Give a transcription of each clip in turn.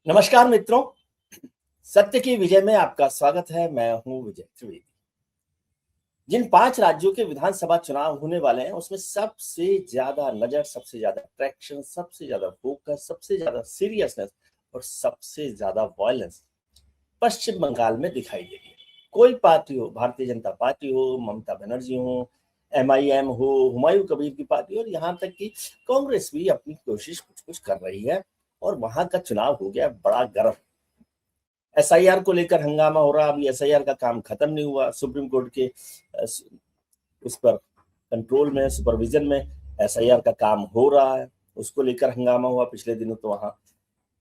नमस्कार मित्रों, सत्य की विजय में आपका स्वागत है। मैं हूं विजय त्रिवेदी। जिन 5 राज्यों के विधानसभा चुनाव होने वाले हैं, उसमें सबसे ज्यादा नजर, सबसे ज्यादा अट्रैक्शन, सबसे ज्यादा फोकस, सबसे ज्यादा सीरियसनेस और सबसे ज्यादा वायलेंस पश्चिम बंगाल में दिखाई देगी। कोई पार्टी हो, भारतीय जनता पार्टी हो, ममता बनर्जी हो, एमआईएम हो, हुमायूं कबीर की पार्टी, और यहाँ तक कि कांग्रेस भी अपनी कोशिश कुछ कुछ कर रही है। और वहां का चुनाव हो गया बड़ा गर्म। एसआईआर को लेकर हंगामा हो रहा। अभी एसआईआर का काम खत्म नहीं हुआ। सुप्रीम कोर्ट के उस पर कंट्रोल में, सुपरविजन में एसआईआर का काम हो रहा है। उसको लेकर हंगामा हुआ। पिछले दिनों तो वहां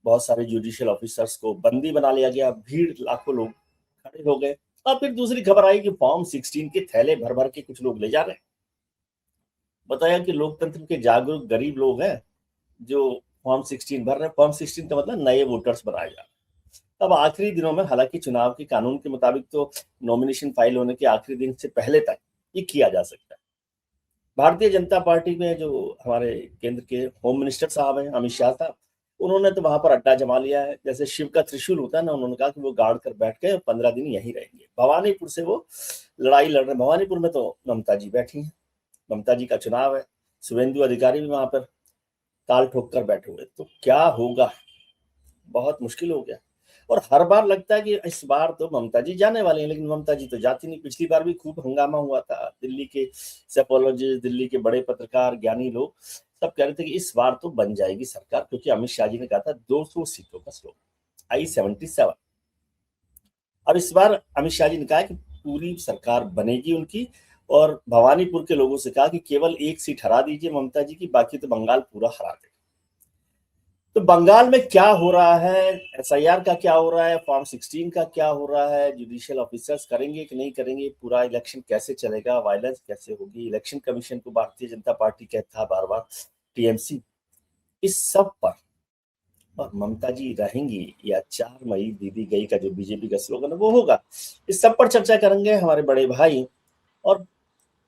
बहुत सारे जुडिशियल ऑफिसर्स को बंदी बना लिया गया। भीड़, लाखों लोग खड़े हो गए। और फिर दूसरी खबर आई कि फॉर्म 16 के थैले भर भर के कुछ लोग ले जा रहे हैं। बताया कि लोकतंत्र के जागरूक गरीब लोग हैं जो फॉर्म 16 भर रहे हैं। फॉर्म 16 का मतलब नए वोटर्स बनाए जा रहे हैं। अब आखिरी दिनों में, हालांकि चुनाव के कानून के मुताबिक तो नॉमिनेशन फाइल होने के आखिरी दिन से पहले तक ये किया जा सकता है। भारतीय जनता पार्टी में जो हमारे केंद्र के होम मिनिस्टर साहब हैं, अमित शाह साहब, उन्होंने तो वहां पर अड्डा जमा लिया है। जैसे शिव का त्रिशूल होता है ना, उन्होंने कहा कि वो गाड़ कर बैठ गए और 15 दिन यहीं रहेंगे। भवानीपुर से वो लड़ाई लड़ रहे। भवानीपुर में तो ममता जी बैठी हैं। ममता जी का चुनाव है। शुभेंदु अधिकारी भी वहां पर ताल ठोक कर बैठे हुए। तो क्या होगा, बहुत मुश्किल हो गया। और हर बार लगता है कि इस बार तो ममता जी जाने वाले हैं, लेकिन ममता जी तो जाती नहीं। पिछली बार भी खूब हंगामा हुआ था। दिल्ली के सेपोलॉजिस्ट, दिल्ली के बड़े पत्रकार, ज्ञानी लोग सब कह रहे थे कि इस बार तो बन जाएगी सरकार, क्योंकि अमित शाह जी ने कहा था 200 सीटों का स्लोगन, I-77। अब इस बार अमित शाह जी ने कहा कि पूरी सरकार बनेगी उनकी। और भवानीपुर के लोगों से कहा कि केवल एक सीट हरा दीजिए ममता जी की, बाकी तो बंगाल पूरा हरा दे। तो बंगाल में क्या हो रहा है, एसआईआर का क्या हो रहा है, फॉर्म 16 का क्या हो रहा है, जुडिशियल ऑफिसर्स करेंगे कि नहीं करेंगे, पूरा इलेक्शन कैसे चलेगा, वायलेंस कैसे होगी, इलेक्शन कमीशन को भारतीय जनता पार्टी कहता है बार बार टीएमसी, इस सब पर, और ममता जी रहेंगी या 4 मई दीदी गई का जो बीजेपी का स्लोगन है वो होगा, इस सब पर चर्चा करेंगे हमारे बड़े भाई। और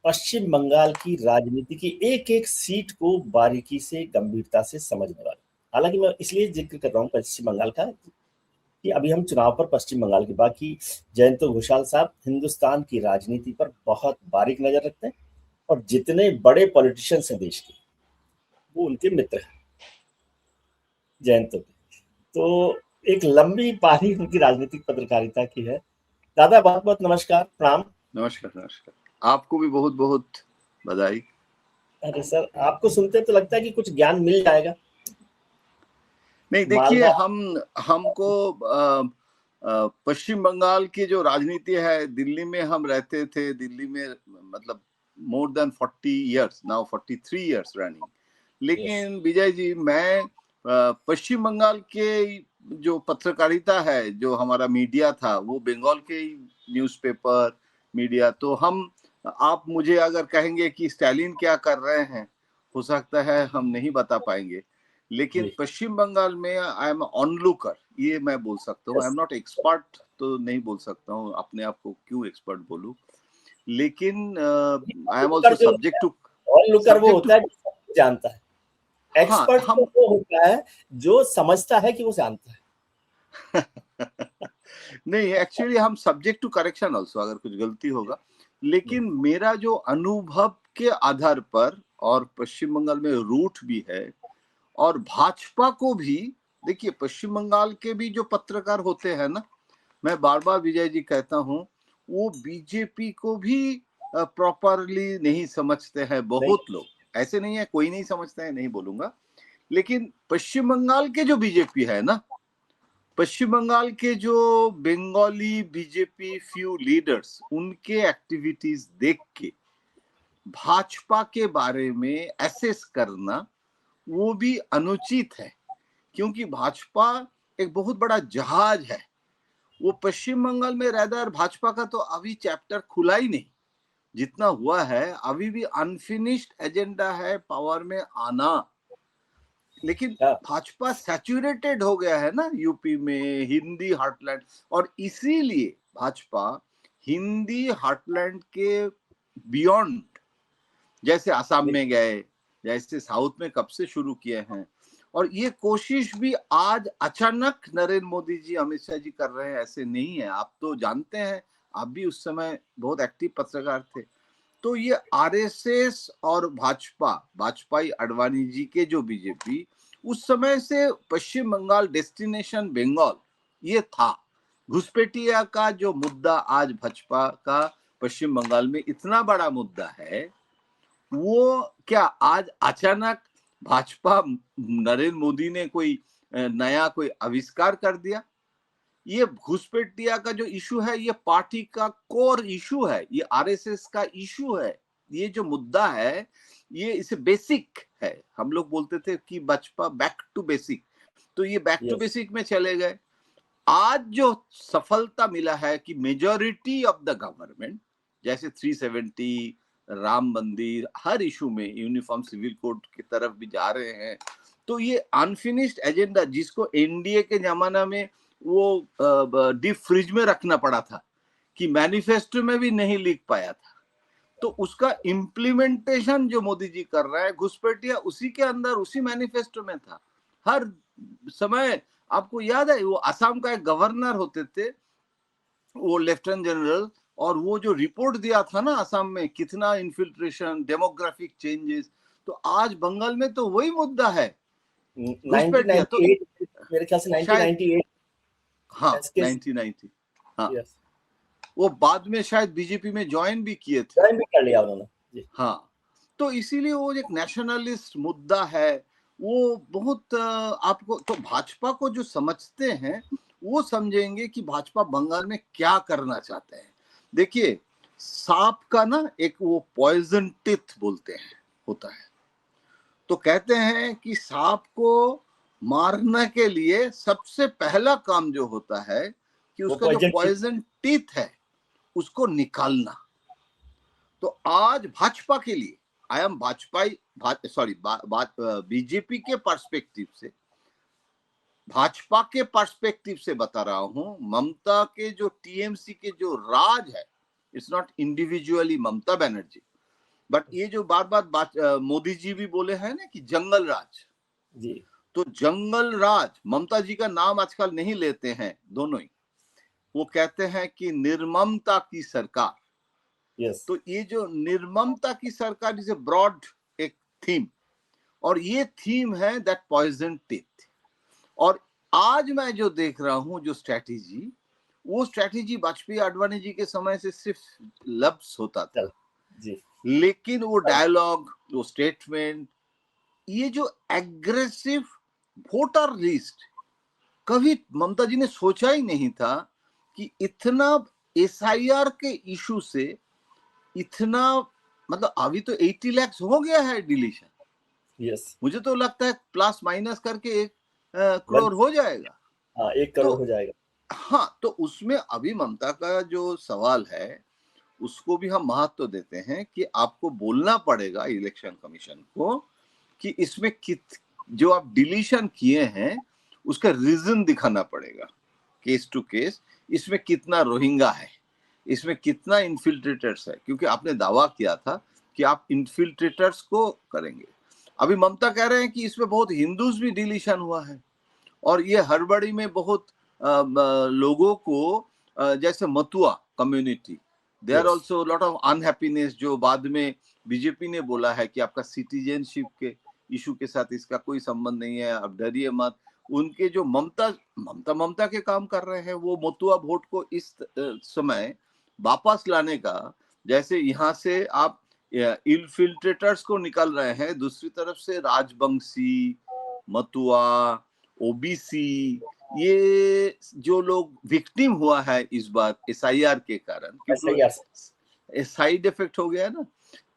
पश्चिम बंगाल की राजनीति की एक एक सीट को बारीकी से, गंभीरता से समझने वाले। हालांकि मैं इसलिए जिक्र कर रहा हूँ पश्चिम बंगाल का कि अभी हम चुनाव पर पश्चिम बंगाल के, बाकी जयंत घोषाल साहब हिंदुस्तान की राजनीति पर बहुत बारीक नजर रखते हैं। और जितने बड़े पॉलिटिशियंस हैं देश के, वो उनके मित्र हैं जयंत के। तो एक लंबी पारी उनकी राजनीतिक पत्रकारिता की है। दादा बहुत बहुत नमस्कार, प्रणाम। नमस्कार। नमस्कार, आपको भी बहुत बहुत बधाई। अरे सर, आपको सुनते तो लगता है कि कुछ ज्ञान मिल जाएगा। नहीं, देखिए, हमको पश्चिम बंगाल की जो राजनीति है, दिल्ली में हम रहते थे, दिल्ली में मतलब more than 40 years, now 43 years running. लेकिन विजय जी, मैं पश्चिम बंगाल के जो पत्रकारिता है, जो हमारा मीडिया था, वो बंगाल के न्यूज़पेपर मीडिया, तो आप मुझे अगर कहेंगे कि स्टालिन क्या कर रहे हैं, हो सकता है हम नहीं बता पाएंगे। लेकिन पश्चिम बंगाल में आई एम ऑनलुकर, ये मैं बोल सकता हूँ। आई एम नॉट एक्सपर्ट, तो नहीं बोल सकता हूँ, अपने आप को क्यों एक्सपर्ट बोलूं। लेकिन I am also subject to, onlooker वो होता है जो सब कुछ जानता है। हाँ, एक्सपर्ट तो वो होता है जो समझता है कि वो जानता है। नहीं, एक्चुअली हम सब्जेक्ट टू करेक्शन ऑल्सो, अगर कुछ गलती होगा। लेकिन मेरा जो अनुभव के आधार पर, और पश्चिम बंगाल में रूट भी है, और भाजपा को भी, देखिए, पश्चिम बंगाल के भी जो पत्रकार होते हैं ना, मैं बार बार विजय जी कहता हूँ, वो बीजेपी को भी प्रॉपरली नहीं समझते हैं। बहुत लोग, ऐसे नहीं है कोई नहीं समझता है, नहीं बोलूंगा, लेकिन पश्चिम बंगाल के जो बीजेपी है ना, पश्चिम बंगाल के जो बंगाली बीजेपी फ्यू लीडर्स, उनके एक्टिविटीज देख के भाजपा के बारे में एसेस करना वो भी अनुचित है। क्योंकि भाजपा एक बहुत बड़ा जहाज है। वो पश्चिम बंगाल में रहकर, भाजपा का तो अभी चैप्टर खुला ही नहीं। जितना हुआ है अभी भी अनफिनिश्ड एजेंडा है पावर में आना। लेकिन भाजपा सैचुरेटेड हो गया है ना यूपी में, हिंदी हार्टलैंड, और इसीलिए भाजपा हिंदी हार्टलैंड के बियॉन्ड, जैसे आसाम में गए, जैसे साउथ में कब से शुरू किए हैं, और ये कोशिश भी आज अचानक नरेंद्र मोदी जी, अमित शाह जी कर रहे हैं, ऐसे नहीं है। आप तो जानते हैं, आप भी उस समय बहुत एक्टिव पत्रकार थे। तो ये आरएसएस और भाजपाई अडवाणी जी के जो बीजेपी, उस समय से पश्चिम बंगाल डेस्टिनेशन बंगाल ये था। घुसपैठिया का जो मुद्दा आज भाजपा का पश्चिम बंगाल में इतना बड़ा मुद्दा है, वो क्या आज अचानक भाजपा नरेंद्र मोदी ने कोई नया कोई आविष्कार कर दिया? ये घुसपैठिया का जो इशू है, ये पार्टी का कोर इशू है, ये आरएसएस का इशू है। ये जो मुद्दा है, ये इसे बेसिक है। हम लोग बोलते थे कि भाजपा बैक टू बेसिक, तो ये बैक टू बेसिक में चले गए। आज जो सफलता मिला है कि मेजॉरिटी ऑफ द गवर्नमेंट, जैसे 370, राम मंदिर, हर इशू में यूनिफॉर्म सिविल कोड की तरफ भी जा रहे हैं। तो ये अनफिनिश्ड एजेंडा, जिसको एनडीए के जमाना में वो डीप फ्रिज में रखना पड़ा था, कि मैनिफेस्टो में भी नहीं लिख पाया था, तो उसका इम्प्लीमेंटेशन जो मोदी जी कर रहा है, घुसपैठिया उसी के अंदर, उसी मैनिफेस्टो में था। हर समय आपको याद है, वो असम का एक गवर्नर होते थे, वो लेफ्टिनेंट जनरल, और वो जो रिपोर्ट दिया था ना असम में, कितना इन्फिल्ट्रेशन, डेमोग्राफिक चेंजेस, तो आज बंगाल में तो वही मुद्दा है, घुसपैठिया। तो मेरे ख्याल से 1998, हाँ 1990, हाँ वो बाद में शायद बीजेपी में ज्वाइन भी किए थे, ज्वाइन भी कर लिया उन्होंने। हाँ, तो इसीलिए वो एक नेशनलिस्ट मुद्दा है, वो बहुत आपको, तो भाजपा को जो समझते हैं वो समझेंगे कि भाजपा बंगाल में क्या करना चाहते हैं। देखिए, सांप का ना एक वो पॉइजन टिथ बोलते हैं होता है, तो कहते हैं कि सांप को मारने के लिए सबसे पहला काम जो होता है कि उसका जो पॉइजन टीथ है उसको निकालना। तो आज भाजपा के लिए, आई एम बीजेपी के पर्सपेक्टिव से, भाजपा के पर्सपेक्टिव से बता रहा हूं, ममता के जो टीएमसी के जो राज है, it's not individually Mamata Banerjee, but ये जो बार बार मोदी जी भी बोले हैं ना कि जंगल राज जी, तो जंगल राज, ममता जी का नाम आजकल नहीं लेते हैं दोनों ही, वो कहते हैं कि निर्ममता की सरकार। तो ये जो निर्ममता की सरकार इज ए ब्रॉड एक थीम, और ये थीम है दैट पॉइजन टिथ। और आज मैं जो देख रहा हूं जो स्ट्रैटेजी, वो स्ट्रैटेजी वाजपेयी आडवाणी जी के समय से सिर्फ लफ्ज होता था जी, लेकिन वो डायलॉग, वो स्टेटमेंट, ये जो एग्रेसिव वोटर लिस्ट, कभी ममता जी ने सोचा ही नहीं था कि इतना एसआईआर के इशू से इतना, मतलब अभी तो 80 लाख हो गया है डिलीशन। मुझे तो लगता है प्लस माइनस करके 1 करोड़ हो जाएगा। हाँ, 1 करोड़ हो जाएगा। हाँ, तो उसमें अभी ममता का जो सवाल है उसको भी हम महत्व देते हैं कि आपको बोलना पड़ेगा इलेक्शन कमीशन को कि इसमें जो आप डिलीशन किए हैं उसका रीजन दिखाना पड़ेगा, केस टू केस, इसमें कितना रोहिंगा है, इसमें कितना इन्फिल्ट्रेटर्स है, क्योंकि आपने दावा किया था कि आप इन्फिल्ट्रेटर्स को करेंगे। अभी ममता कह रहे हैं कि इसमें बहुत हिंदूज भी डिलीशन हुआ है, और ये हड़बड़ी में बहुत लोगों को, जैसे Matua community, there are also lot of unhappiness, जो बाद में बीजेपी ने बोला है कि आपका सिटीजनशिप के इशू के साथ इसका कोई संबंध नहीं है, आप डरिए मत। उनके जो ममता के काम कर रहे हैं, वो मतुआ वोट को इस समय वापस लाने का, जैसे यहाँ से आप इन्फिल्ट्रेटर्स को निकाल रहे हैं, दूसरी तरफ से राजवंशी, मतुआ, ओबीसी, ये जो लोग विक्टिम हुआ है इस बार एसआईआर के कारण, क्योंकि साइड इफेक्ट हो गया ना,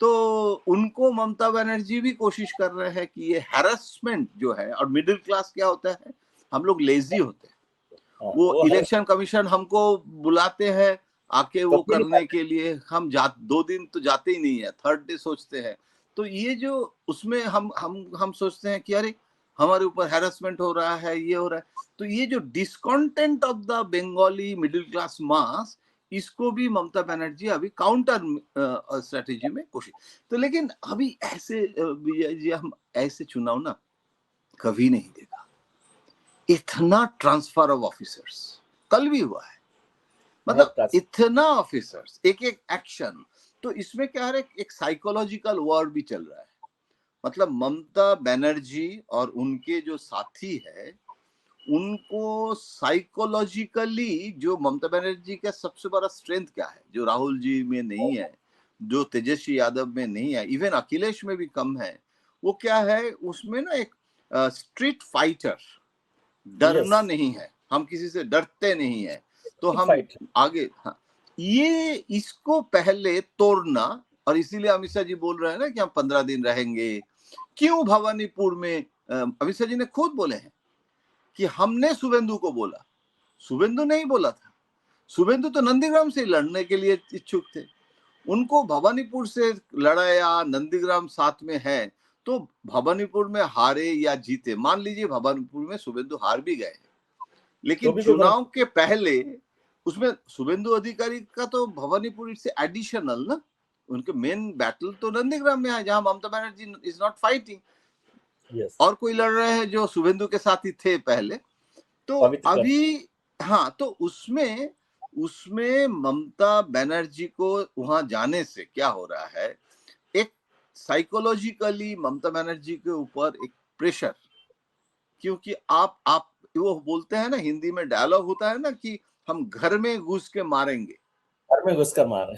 तो उनको ममता बनर्जी भी कोशिश कर रहे हैं कि ये हैरेसमेंट जो है, और मिडिल क्लास क्या होता है, हम लोग लेजी होते हैं, वो इलेक्शन कमीशन हमको बुलाते हैं आके वो करने के लिए, हम 2 दिन तो जाते ही नहीं है, 3rd डे सोचते हैं। तो ये जो उसमें हम सोचते हैं कि अरे हमारे ऊपर हैरेसमेंट हो रहा है, ये हो रहा है। तो ये जो discontent of the Bengali middle class mass, इसको भी ममता बनर्जी अभी काउंटर स्ट्रेटेजी में कोशिश। तो लेकिन अभी ऐसे विजय जी, हम ऐसे चुनाव ना कभी नहीं देखा। इतना ट्रांसफर ऑफ ऑफिसर्स कल भी हुआ है, मतलब इतना ऑफिसर्स, एक एक एक्शन। तो इसमें क्या है, एक साइकोलॉजिकल वॉर भी चल रहा है। मतलब ममता बनर्जी और उनके जो साथी है, उनको साइकोलॉजिकली, जो ममता बनर्जी का सबसे बड़ा स्ट्रेंथ क्या है, जो राहुल जी में नहीं है, जो तेजस्वी यादव में नहीं है, इवन अखिलेश में भी कम है, वो क्या है, उसमें ना एक स्ट्रीट फाइटर, डरना नहीं है, हम किसी से डरते नहीं है, तो हम आगे। हाँ, ये इसको पहले तोड़ना, और इसीलिए अमित शाह जी बोल रहे हैं ना कि हम 15 दिन रहेंगे। क्यों भवानीपुर में, अमित शाह जी ने खुद बोले हैं कि हमने शुभेंदु को बोला, शुभेंदु नहीं बोला था। शुभेंदु तो नंदीग्राम से लड़ने के लिए इच्छुक थे, उनको भवानीपुर से लड़ाया, नंदीग्राम साथ में है, तो भवानीपुर में हारे या जीते, मान लीजिए भवानीपुर में शुभेंदु हार भी गए, लेकिन चुनाव के पहले उसमें शुभेंदु अधिकारी का तो भवानीपुर से एडिशनल ना, उनके मेन बैटल तो नंदीग्राम में है, जहां Mamata Banerjee is not fighting. और कोई लड़ रहे हैं जो शुभेंदु के साथ ही थे पहले, तो अभी हाँ, तो उसमें ममता बनर्जी को वहां जाने से क्या हो रहा है, एक साइकोलॉजिकली ममता बनर्जी के ऊपर एक प्रेशर, क्योंकि आप वो बोलते हैं ना, हिंदी में डायलॉग होता है ना कि हम घर में घुस के मारेंगे, घर में घुस कर मारे।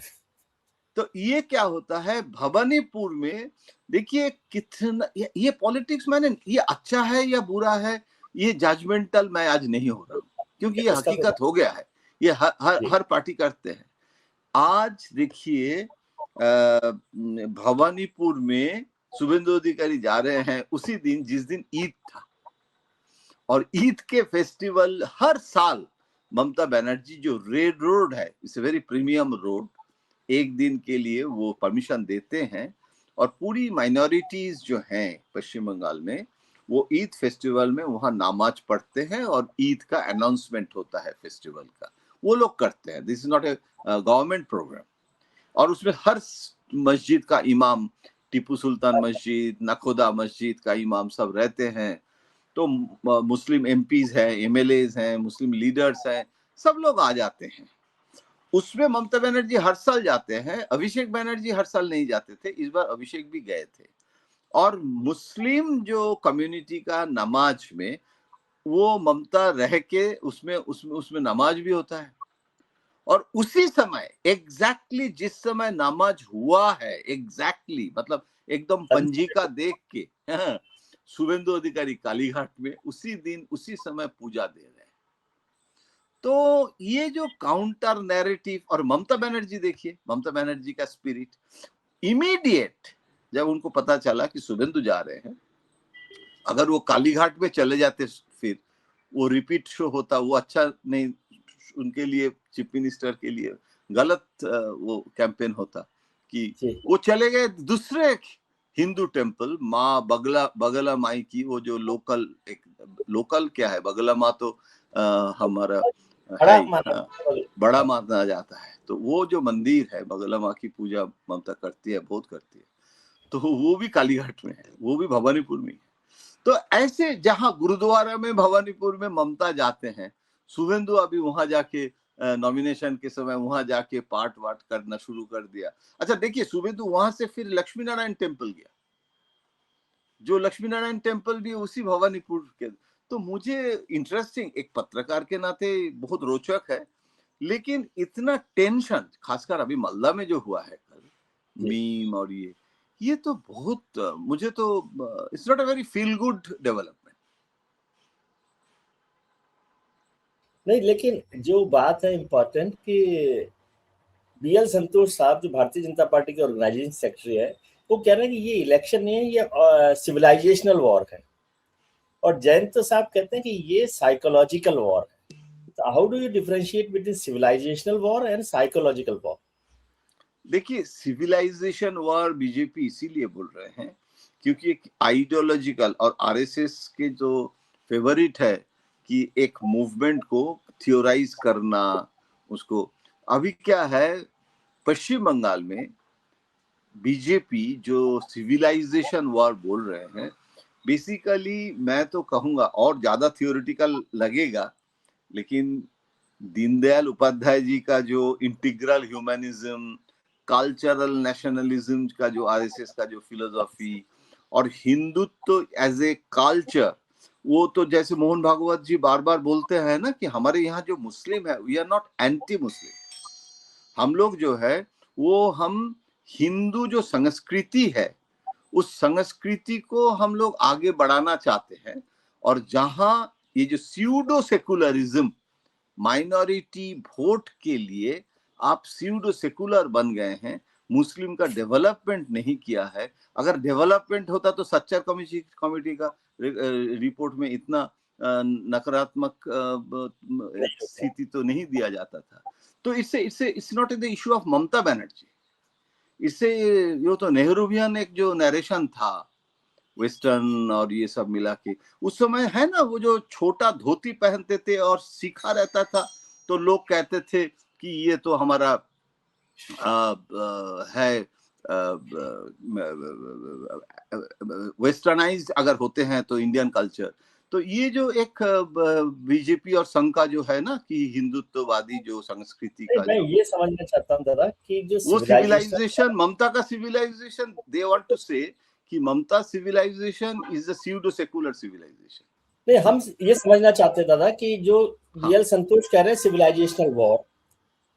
तो ये क्या होता है भवानीपुर में, देखिए कितना ये पॉलिटिक्स, मैंने ये अच्छा है या बुरा है, ये जजमेंटल मैं आज नहीं हो रहा हूँ, क्योंकि ये हकीकत हो गया है, ये हर पार्टी करते हैं। आज देखिए भवानीपुर में शुभेंदु अधिकारी जा रहे हैं उसी दिन जिस दिन ईद था, और ईद के फेस्टिवल हर साल ममता बनर्जी जो रेड रोड है, इट्स वेरी प्रीमियम रोड, एक दिन के लिए वो परमिशन देते हैं, और पूरी माइनॉरिटीज जो हैं पश्चिम बंगाल में, वो ईद फेस्टिवल में वहां नमाज पढ़ते हैं और ईद का अनाउंसमेंट होता है फेस्टिवल का, वो लोग करते हैं। This is not a government programme. और उसमें हर मस्जिद का इमाम, टीपू सुल्तान मस्जिद, नखोदा मस्जिद का इमाम सब रहते हैं, तो मुस्लिम एमपीज हैं, एमएलएज हैं, मुस्लिम लीडर्स हैं, सब लोग आ जाते हैं। उसमें ममता बनर्जी हर साल जाते हैं, अभिषेक बनर्जी हर साल नहीं जाते थे, इस बार अभिषेक भी गए थे। और मुस्लिम जो कम्युनिटी का नमाज में वो ममता रह के उसमें नमाज भी होता है, और उसी समय एग्जैक्टली जिस समय नमाज हुआ है, एग्जैक्टली मतलब एकदम पंजिका देख के शुभेंदु अधिकारी कालीघाट में उसी दिन उसी समय पूजा दे रहे हैं। तो ये जो काउंटर नैरेटिव, और ममता बनर्जी देखिए, ममता बनर्जी का स्पिरिट, इमीडिएट जब उनको पता चला कि शुभेंदु जा रहे हैं, अगर वो कालीघाट में चले जाते फिर वो रिपीट शो होता, वो अच्छा नहीं, उनके लिए चीफ मिनिस्टर के लिए गलत वो कैंपेन होता कि वो चले गए दूसरे हिंदू टेम्पल, माँ बगला माई की, वो जो लोकल क्या है, बगला माँ तो हमारा बड़ा माना जाता है, तो वो जो मंदिर है बगला माँ की पूजा ममता करती है, बहुत करती है, तो वो भी कालीघाट में है, वो भी भवानीपुर में है। तो ऐसे जहां गुरुद्वारा में भवानीपुर में ममता जाते हैं, शुभेंदु अभी वहां जाके नॉमिनेशन के समय वहां जाके पाठ वाट करना शुरू कर दिया। अच्छा देखिए, शुभेंदु वहां से फिर लक्ष्मी नारायण टेम्पल गया, जो लक्ष्मी नारायण टेम्पल भी उसी भवानीपुर के। तो मुझे इंटरेस्टिंग, एक पत्रकार के नाते बहुत रोचक है, लेकिन इतना टेंशन, खासकर अभी मालदा में जो हुआ है कल, मीम और ये तो बहुत, मुझे तो it's not a very feel good development. नहीं, लेकिन जो बात है इम्पोर्टेंट कि बीएल संतोष साहब जो भारतीय जनता पार्टी के ऑर्गेनाइजिंग सेक्रेटरी है, वो कह रहे हैं कि ये इलेक्शन नहीं है, ये सिविलाइजेशनल वॉर है, और जयंत साहब कहते हैं कि ये साइकोलॉजिकल वॉर है। तो how do you differentiate between civilisational war and psychological war? देखिए, सिविलाइजेशन वॉर बीजेपी इसीलिए बोल रहे हैं क्योंकि एक आइडियोलॉजिकल, और आरएसएस के जो फेवरेट है कि एक मूवमेंट को थियोराइज करना, उसको अभी क्या है पश्चिम बंगाल में बीजेपी जो सिविलाइजेशन वॉर बोल रहे हैं, बेसिकली मैं तो कहूंगा, और ज्यादा थियोरिटिकल लगेगा, लेकिन दीनदयाल उपाध्याय जी का जो इंटीग्रल ह्यूमनिज्म, कल्चरल नेशनलिज्म का जो आरएसएस का जो फिलोसॉफी, और हिंदुत्व एज ए कल्चर, वो तो जैसे मोहन भागवत जी बार बार बोलते हैं ना कि हमारे यहाँ जो मुस्लिम है, we are not anti Muslim, हम लोग जो है वो हम हिंदू जो संस्कृति है उस संस्कृति को हम लोग आगे बढ़ाना चाहते हैं। और जहां ये जो स्यूडो सेकुलरिज्म, माइनॉरिटी वोट के लिए आप स्यूडो सेकुलर बन गए हैं, मुस्लिम का डेवलपमेंट नहीं किया है। अगर डेवलपमेंट होता तो सच्चर कमेटी का रिपोर्ट में इतना नकारात्मक स्थिति तो नहीं दिया जाता था। तो इससे it's not the issue of Mamata Banerjee, इससे यो तो नेहरूवियन एक जो नरेशन था वेस्टर्न और ये सब मिला के, उस समय है ना, वो जो छोटा धोती पहनते थे और सीखा रहता था, तो लोग कहते थे कि ये तो हमारा है वेस्टर्नाइज अगर होते हैं तो इंडियन कल्चर। तो ये जो एक बीजेपी और संघ का जो है ना कि हिंदुत्ववादी जो संस्कृति का मैं जो ये समझना चाहता हूँ दादा कि जो वो सिविलाइजेशन, ममता का civilisation, they want to say कि Mamata civilisation is a pseudo secular civilisation. नहीं, हम ये समझना चाहते हैं दादा कि जो हाँ। बीएल संतोष कह रहे हैं सिविलाइजेशनल वॉर,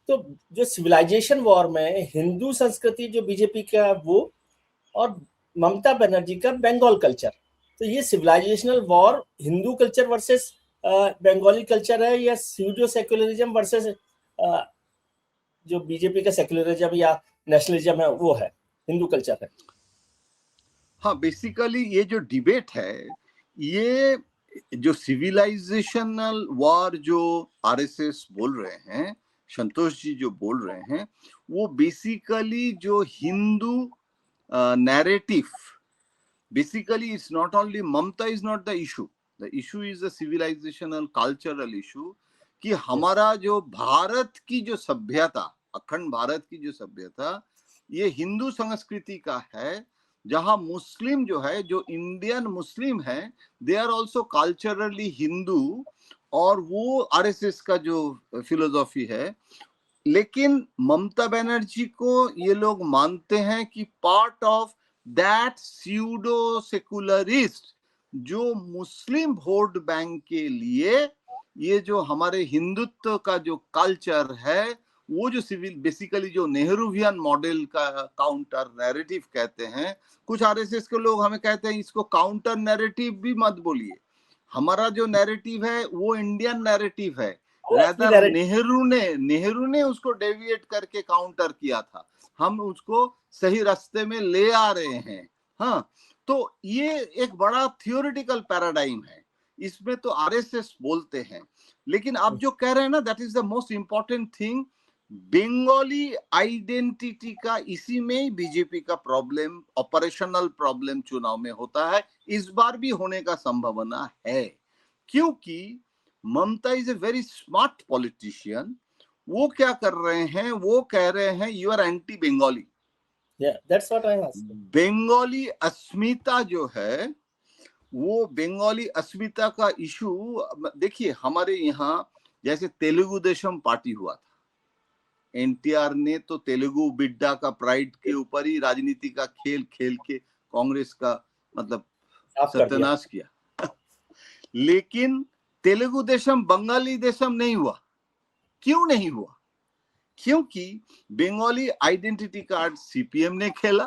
तो जो सिविलाइजेशन वॉर में हिंदू संस्कृति जो बीजेपी का वो, और ममता बनर्जी का बंगाल कल्चर, तो ये civilisational war Hindu culture versus Bengali culture है, या स्यूडो सेक्युलरिज्म वर्सेस जो बीजेपी का सेक्युलरिज्म या नेशनलिज्म है वो है, हिंदू कल्चर है? हाँ, बेसिकली ये जो डिबेट है, ये जो सिविलाइजेशनल वॉर जो आरएसएस बोल रहे हैं, संतोष जी जो बोल रहे हैं, वो बेसिकली जो Hindu narrative, basically it's not only Mamata is not the issue, the issue is the civilisational cultural issue, कि हमारा जो भारत की जो सभ्यता, अखंड भारत की जो सभ्यता, ये हिंदू संस्कृति का है, जहां मुस्लिम जो है, जो इंडियन मुस्लिम है, they are also culturally Hindu, और वो आरएसएस का जो फिलोसॉफी है। लेकिन ममता बनर्जी को ये लोग मानते हैं कि part of that pseudo secularist जो मुस्लिम वोट बैंक के लिए ये जो हमारे हिंदुत्व का जो कल्चर है, वो जो सिविल बेसिकली जो नेहरूवियन मॉडल का काउंटर नैरेटिव कहते हैं, कुछ आरएसएस के लोग हमें कहते हैं इसको काउंटर नैरेटिव भी मत बोलिए, हमारा जो नैरेटिव है वो इंडियन नैरेटिव है। रादर नेहरू ने उसको डेविएट करके काउंटर किया था, हम उसको सही रास्ते में ले आ रहे हैं। हाँ, तो ये एक बड़ा थियोरिटिकल पैराडाइम है, इसमें तो आरएसएस बोलते हैं। लेकिन आप जो कह रहे हैं ना, that is the most important thing, Bengali identity का इसी में ही बीजेपी का प्रॉब्लम, ऑपरेशनल प्रॉब्लम चुनाव में होता है, इस बार भी होने का संभावना है, क्योंकि Mamata is a very smart politician. वो क्या कर रहे हैं, वो कह रहे हैं you are anti Bengali, that's what I am asking. Bengali अस्मिता जो है, वो बंगाली अस्मिता का इशू देखिए, हमारे यहाँ जैसे तेलुगु देशम पार्टी हुआ था, एनटीआर ने तो तेलुगु बिड्डा का प्राइड के ऊपर ही राजनीति का खेल खेल के कांग्रेस का मतलब सत्यानाश किया। लेकिन तेलुगु देशम बंगाली देशम नहीं हुआ। क्यों नहीं हुआ? क्योंकि बंगाली आइडेंटिटी कार्ड सीपीएम ने खेला,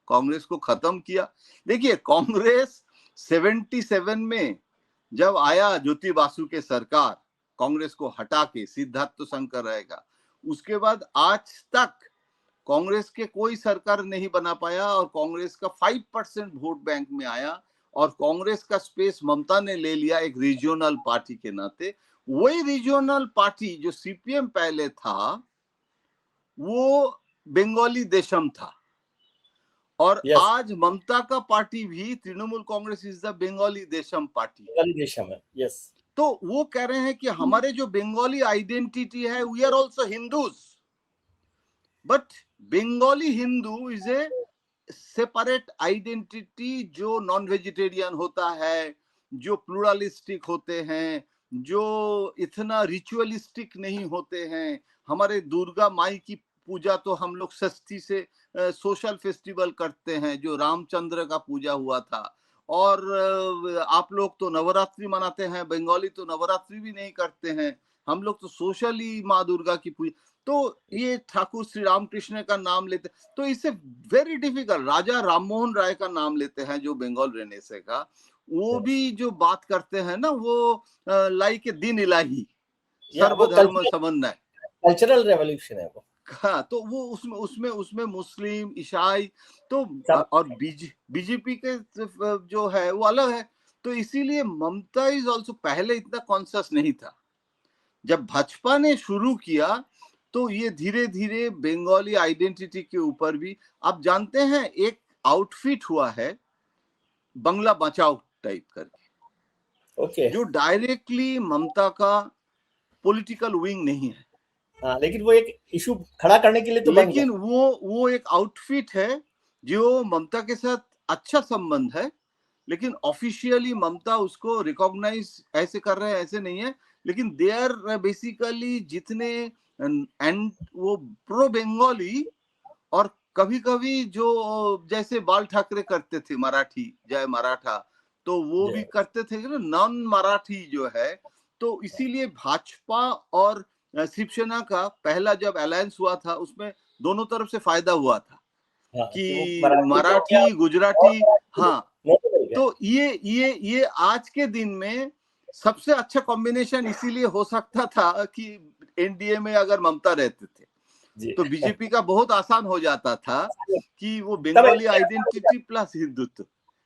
कांग्रेस को खत्म किया। देखिए, कांग्रेस 77 में जब आया ज्योति बासु के सरकार, कांग्रेस को हटा के सिद्धार्थ शंकर रहेगा, उसके बाद आज तक कांग्रेस के कोई सरकार नहीं बना पाया, और कांग्रेस का 5% वोट बैंक में आया, और कांग्रेस का स्पेस ममता ने ले लिया एक रीजनल पार्टी के नाते। वही रीजनल पार्टी जो सीपीएम पहले था, वो बंगाली देशम था, और आज ममता का पार्टी भी Trinamool Congress is the Bengali Desam party, Bengali Desam है। यस, तो वो कह रहे हैं कि हमारे जो बंगाली आइडेंटिटी है, we are also Hindus, but Bengali Hindu is a separate identity जो नॉन वेजिटेरियन होता है, जो प्लूरलिस्टिक होते हैं, जो इतना रिचुअलिस्टिक नहीं होते हैं। हमारे दुर्गा माई की पूजा तो हम लोग षष्ठी से सोशल फेस्टिवल करते हैं, जो रामचंद्र का पूजा हुआ था। और आप लोग तो नवरात्रि मनाते हैं, बंगाली तो नवरात्रि भी नहीं करते हैं, हम लोग तो सोशली माँ दुर्गा की पूजा। तो ये ठाकुर श्री रामकृष्ण का नाम लेते, तो इससे वेरी डिफिकल्ट। राजा राममोहन राय का नाम लेते हैं, जो बंगाल रहने से का, वो भी जो बात करते हैं ना, वो लाइक दिन इलाही, सर्वधर्म समन्वय, कल्चरल रेवोल्यूशन है वो। हाँ, तो वो उसमें उसमें उसमें मुस्लिम, ईसाई तो, और बीजेपी के जो है वो अलग है। तो इसीलिए ममता इज ऑल्सो, पहले इतना कॉन्शियस नहीं था। जब भाजपा ने शुरू किया तो ये धीरे धीरे बंगाली आइडेंटिटी के ऊपर भी, आप जानते हैं एक आउटफिट हुआ है बंगला बचाओ टाइप करके, जो डायरेक्टली ममता का पॉलिटिकल विंग नहीं है। हाँ, लेकिन वो एक इशू खड़ा करने के लिए तो लेकिन वो एक आउटफिट है जो ममता के साथ अच्छा संबंध है, लेकिन ऑफिशियली ममता उसको रिकॉग्नाइज ऐसे कर रहे हैं, ऐसे नहीं है। लेकिन दे आर बेसिकली जितने एंड वो प्रो बंगाली, और कभी कभी जो जैसे बाल ठाकरे करते थे मराठी जय मराठा, तो वो भी करते थे ना नॉन मराठी जो है। तो इसीलिए भाजपा और शिवसेना का पहला जब अलायंस हुआ था, उसमें दोनों तरफ से फायदा हुआ था। हाँ, कि मराठी गुजराती, हाँ, तो ये आज के दिन में सबसे अच्छा कॉम्बिनेशन इसीलिए हो सकता था कि एनडीए में अगर ममता रहते थे तो बीजेपी का बहुत आसान हो जाता था कि वो बंगाली आइडेंटिटी प्लस हिंदुत्व।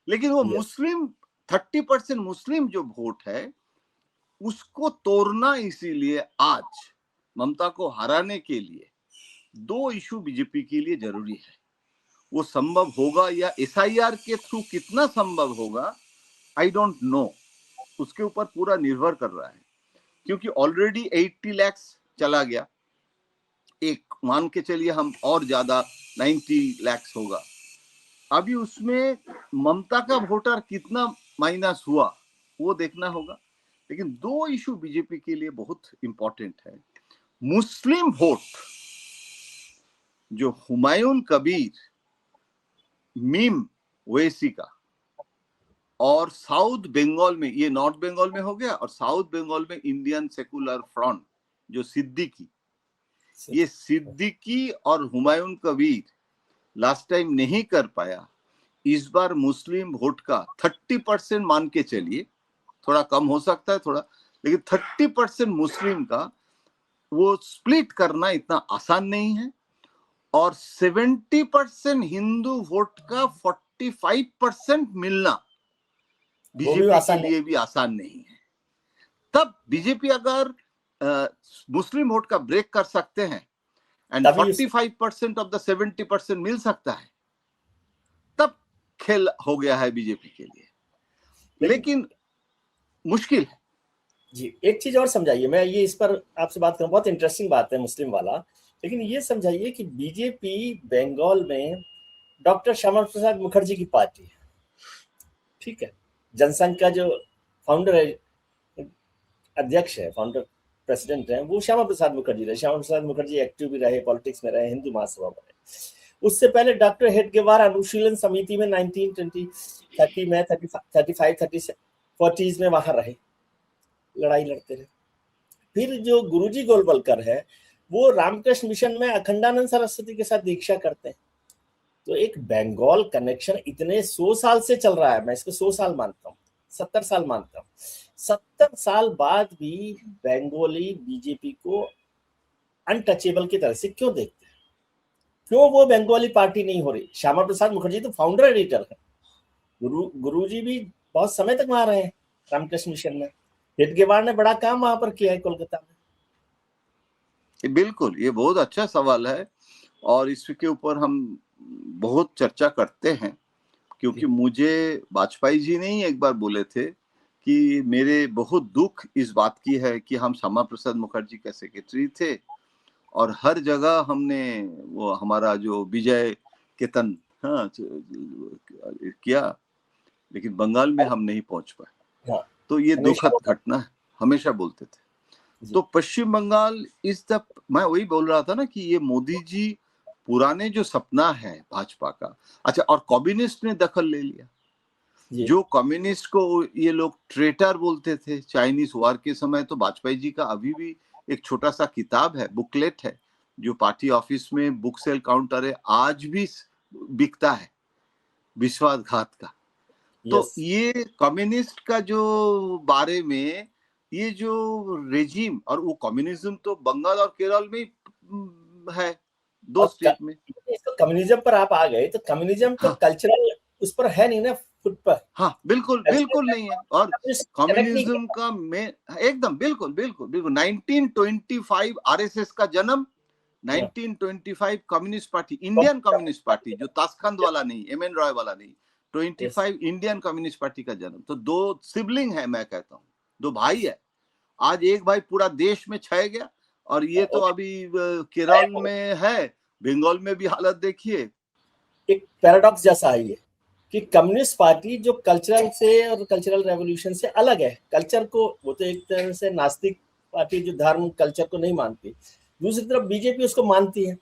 लेकिन वो मुस्लिम 30% मुस्लिम जो वोट है उसको तोड़ना, इसीलिए आज ममता को हराने के लिए दो इशू बीजेपी के लिए जरूरी है। वो संभव होगा या एसआईआर के थ्रू कितना संभव होगा, आई डोंट नो, उसके ऊपर पूरा निर्भर कर रहा है। क्योंकि ऑलरेडी 80 लाख चला गया, एक मान के चलिए हम और ज्यादा 90 लाख होगा। अभी उसमें ममता का वोटर कितना माइनस हुआ वो देखना होगा। लेकिन दो इशू बीजेपी के लिए बहुत इंपॉर्टेंट है। मुस्लिम वोट, जो हुमायूं कबीर मीम ओवैसी का, और साउथ बंगाल में, ये नॉर्थ बंगाल में हो गया, और साउथ बंगाल में इंडियन सेकुलर फ्रंट जो सिद्दीकी, ये सिद्दीकी और हुमायूं कबीर लास्ट टाइम नहीं कर पाया। इस बार मुस्लिम वोट का 30% मान के चलिए, थोड़ा कम हो सकता है थोड़ा, लेकिन 30% मुस्लिम का वो स्प्लिट करना इतना आसान नहीं है। और 70% हिंदू वोट का 45% मिलना बीजेपी के लिए भी आसान नहीं है। तब बीजेपी अगर मुस्लिम वोट का ब्रेक कर सकते हैं एंड 45% ऑफ द 70% मिल सकता है, तब खेल हो गया है बीजेपी के लिए। लेकिन मुश्किल है जी। एक चीज और समझाइए, मैं ये इस पर आपसे बात करूं, बहुत इंटरेस्टिंग बात है मुस्लिम वाला, लेकिन ये समझाइए कि बीजेपी बंगाल में डॉक्टर श्यामा प्रसाद मुखर्जी की पार्टी है, ठीक है, जनसंघ का जो फाउंडर है, अध्यक्ष है, फाउंडर प्रेसिडेंट है, वो श्यामा प्रसाद मुखर्जी रहे। श्यामा प्रसाद मुखर्जी एक्टिव भी रहे, पॉलिटिक्स में रहे, हिंदू महासभा में रहे। उससे पहले डॉक्टर हेडगेवार अनुशीलन समिति में 1930 में 40s में वहां रहे, लड़ाई लड़ते रहे। फिर जो गुरुजी गोलवलकर है वो रामकृष्ण मिशन में अखंडानंद सरस्वती के साथ दीक्षा करते हैं। तो एक बंगाल कनेक्शन इतने 100 साल से चल रहा है, मैं इसको 100 साल मानता हूँ, 70 साल मानता हूँ। 70 साल बाद भी बंगाली बीजेपी को अनटचेबल की तरह से क्यों देखते हैं? क्यों वो बंगाली पार्टी नहीं हो रही? श्यामा प्रसाद मुखर्जी तो फाउंडर एडिटर है, गुरुजी भी बहुत समय तक वहां रहे रामकृष्ण मिशन में। हेडगेवार ने बड़ा काम वहां पर किया है कोलकाता में। बिल्कुल, ये बहुत अच्छा सवाल है और इसके ऊपर हम बहुत चर्चा करते हैं, क्योंकि मुझे वाजपेयी जी ने ही एक बार बोले थे कि मेरे बहुत दुख इस बात की है कि हम श्यामा प्रसाद मुखर्जी के सेक्रेटरी थे और हर जगह हमने वो हमारा जो विजय केतन हाँ किया, लेकिन बंगाल में हम नहीं पहुंच पाए। हाँ, तो ये हमेशा दुखद घटना है, हमेशा बोलते थे। जी। तो पश्चिम बंगाल इस द मैं वही बोल रहा था ना कि ये मोदी जी पुराने जो सपना है भाजपा का, अच्छा, और कम्युनिस्ट ने दखल ले लिया। जी। जो कम्युनिस्ट को ये लोग ट्रेटर बोलते थे चाइनीज वार के समय, तो वाजपेयी जी का अभी भी एक छोटा सा किताब है, बुकलेट है, जो पार्टी ऑफिस में बुक सेल काउंटर है, आज भी बिकता है, विश्वासघात का। तो यस। ये कम्युनिस्ट का जो बारे में ये जो रेजिम, और वो कम्युनिज्म तो बंगाल और केरल में है, दो और स्टेट में। इसको कम्युनिज्म पर आप आ गए, तो कम्युनिज्म तो हाँ कल्चरल उस पर है नहीं ना, खुद पर हाँ, बिल्कुल बिल्कुल नहीं है। और कनेक्ट नहीं कम्युनिज्म किया। का में एकदम बिल्कुल बिल्कुल बिल्कुल 1925 आरएसएस का जन्म, 1925 communist party, Indian communist party, जो ताशखंद वाला नहीं, एम एन रॉय वाला नहीं, यस। 25 इंडियन कम्युनिस्ट पार्टी का जन्म। तो दो सिबलिंग है, मैं कहता हूँ दो भाई है। आज एक भाई पूरा देश में छाया गया, और ये तो अभी केरल में है, बंगाल में भी हालत देखिए। एक पैराडॉक्स जैसा है ये, कि कम्युनिस्ट पार्टी जो कल्चरल से और कल्चरल रेवोल्यूशन से अलग है, कल्चर को, वो तो एक तरह से नास्तिक पार्टी जो धर्म कल्चर को नहीं मानती, दूसरी तरफ बीजेपी उसको मानती है।